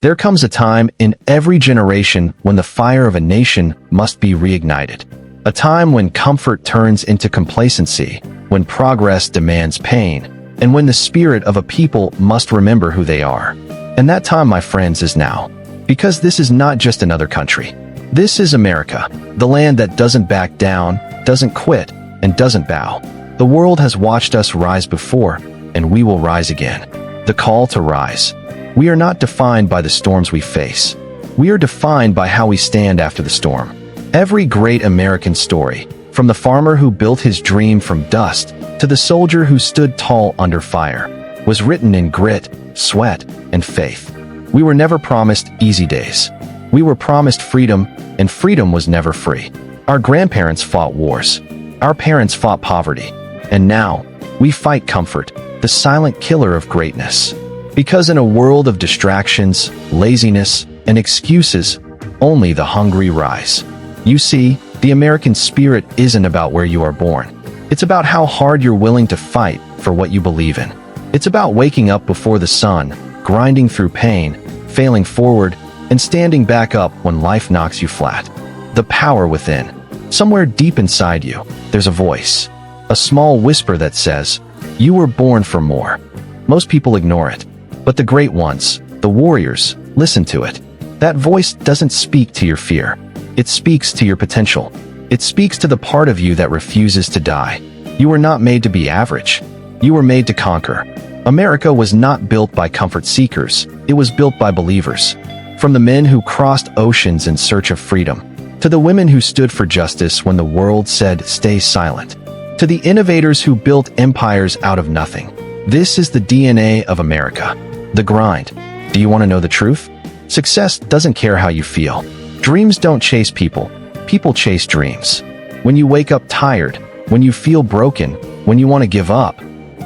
There comes a time in every generation when the fire of a nation must be reignited. A time when comfort turns into complacency, when progress demands pain, and when the spirit of a people must remember who they are. And that time, my friends, is now. Because this is not just another country. This is America, the land that doesn't back down, doesn't quit, and doesn't bow. The world has watched us rise before, and we will rise again. The call to rise. We are not defined by the storms we face. We are defined by how we stand after the storm. Every great American story, from the farmer who built his dream from dust to the soldier who stood tall under fire, was written in grit, sweat, and faith. We were never promised easy days. We were promised freedom, and freedom was never free. Our grandparents fought wars. Our parents fought poverty. And now, we fight comfort, the silent killer of greatness. Because in a world of distractions, laziness, and excuses, only the hungry rise. You see, the American spirit isn't about where you are born. It's about how hard you're willing to fight for what you believe in. It's about waking up before the sun, grinding through pain, failing forward, and standing back up when life knocks you flat. The power within. Somewhere deep inside you, there's a voice. A small whisper that says, "You were born for more." Most people ignore it. But the great ones, the warriors, listen to it. That voice doesn't speak to your fear. It speaks to your potential. It speaks to the part of you that refuses to die. You were not made to be average. You were made to conquer. America was not built by comfort seekers. It was built by believers. From the men who crossed oceans in search of freedom, to the women who stood for justice when the world said, "Stay silent," to the innovators who built empires out of nothing. This is the DNA of America. The grind. Do you want to know the truth? Success doesn't care how you feel. Dreams don't chase people. People chase dreams. When you wake up tired, when you feel broken, when you want to give up,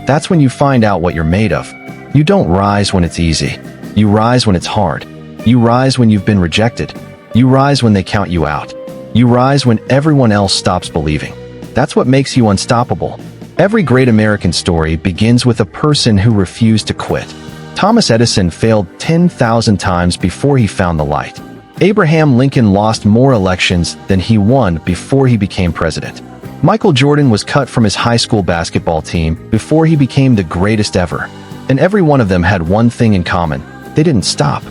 that's when you find out what you're made of. You don't rise when it's easy. You rise when it's hard. You rise when you've been rejected. You rise when they count you out. You rise when everyone else stops believing. That's what makes you unstoppable. Every great American story begins with a person who refused to quit. Thomas Edison failed 10,000 times before he found the light. Abraham Lincoln lost more elections than he won before he became president. Michael Jordan was cut from his high school basketball team before he became the greatest ever. And every one of them had one thing in common. They didn't stop.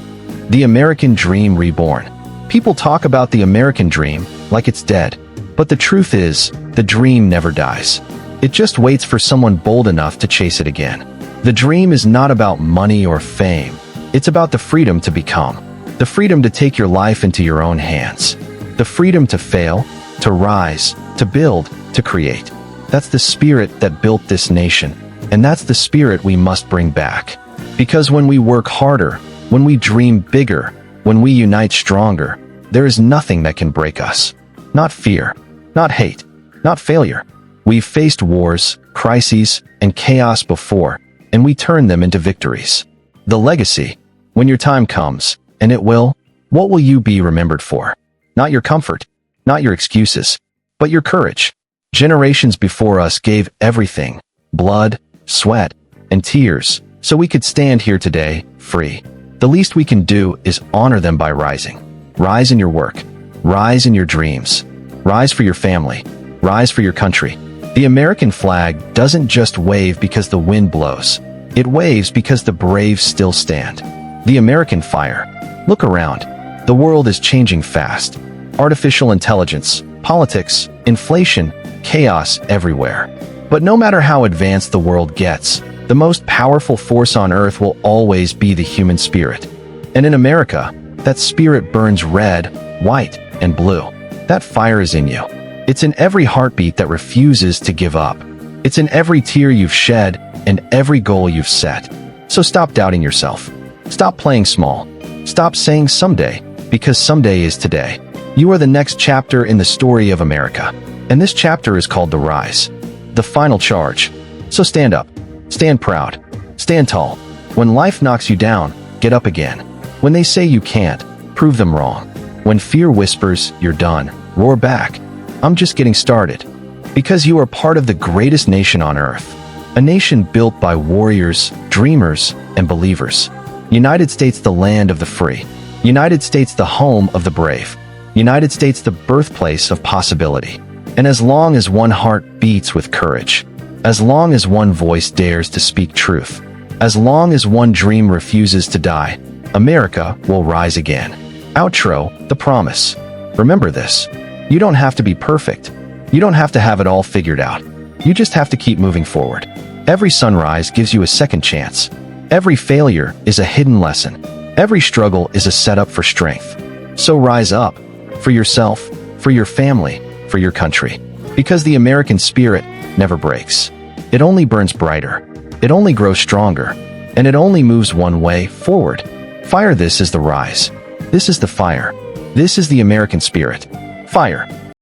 The American dream reborn. People talk about the American dream like it's dead. But the truth is, the dream never dies. It just waits for someone bold enough to chase it again. The dream is not about money or fame. It's about the freedom to become. The freedom to take your life into your own hands. The freedom to fail, to rise, to build, to create. That's the spirit that built this nation. And that's the spirit we must bring back. Because when we work harder, when we dream bigger, when we unite stronger, there is nothing that can break us. Not fear, not hate, not failure. We've faced wars, crises, and chaos before, and we turn them into victories. The legacy. When your time comes, and it will, what will you be remembered for? Not your comfort, not your excuses, but your courage. Generations before us gave everything, blood, sweat, and tears, so we could stand here today, free. The least we can do is honor them by rising. Rise in your work. Rise in your dreams. Rise for your family. Rise for your country. The American flag doesn't just wave because the wind blows. It waves because the brave still stand. The American fire. Look around. The world is changing fast. Artificial intelligence, politics, inflation, chaos everywhere. But no matter how advanced the world gets, the most powerful force on earth will always be the human spirit. And in America, that spirit burns red, white, and blue. That fire is in you. It's in every heartbeat that refuses to give up. It's in every tear you've shed and every goal you've set. So stop doubting yourself. Stop playing small. Stop saying someday, because someday is today. You are the next chapter in the story of America. And this chapter is called The Rise. The final charge. So stand up. Stand proud. Stand tall. When life knocks you down, get up again. When they say you can't, prove them wrong. When fear whispers, you're done, roar back. I'm just getting started. Because you are part of the greatest nation on earth. A nation built by warriors, dreamers, and believers. United States, the land of the free. United States, the home of the brave. United States, the birthplace of possibility. And as long as one heart beats with courage, as long as one voice dares to speak truth, as long as one dream refuses to die, America will rise again. Outro, the promise. Remember this. You don't have to be perfect. You don't have to have it all figured out. You just have to keep moving forward. Every sunrise gives you a second chance. Every failure is a hidden lesson. Every struggle is a setup for strength. So rise up. For yourself, for your family, for your country. Because the American spirit never breaks. It only burns brighter. It only grows stronger. And it only moves one way forward. Fire, this is the rise. This is the fire. This is the American spirit. Fire.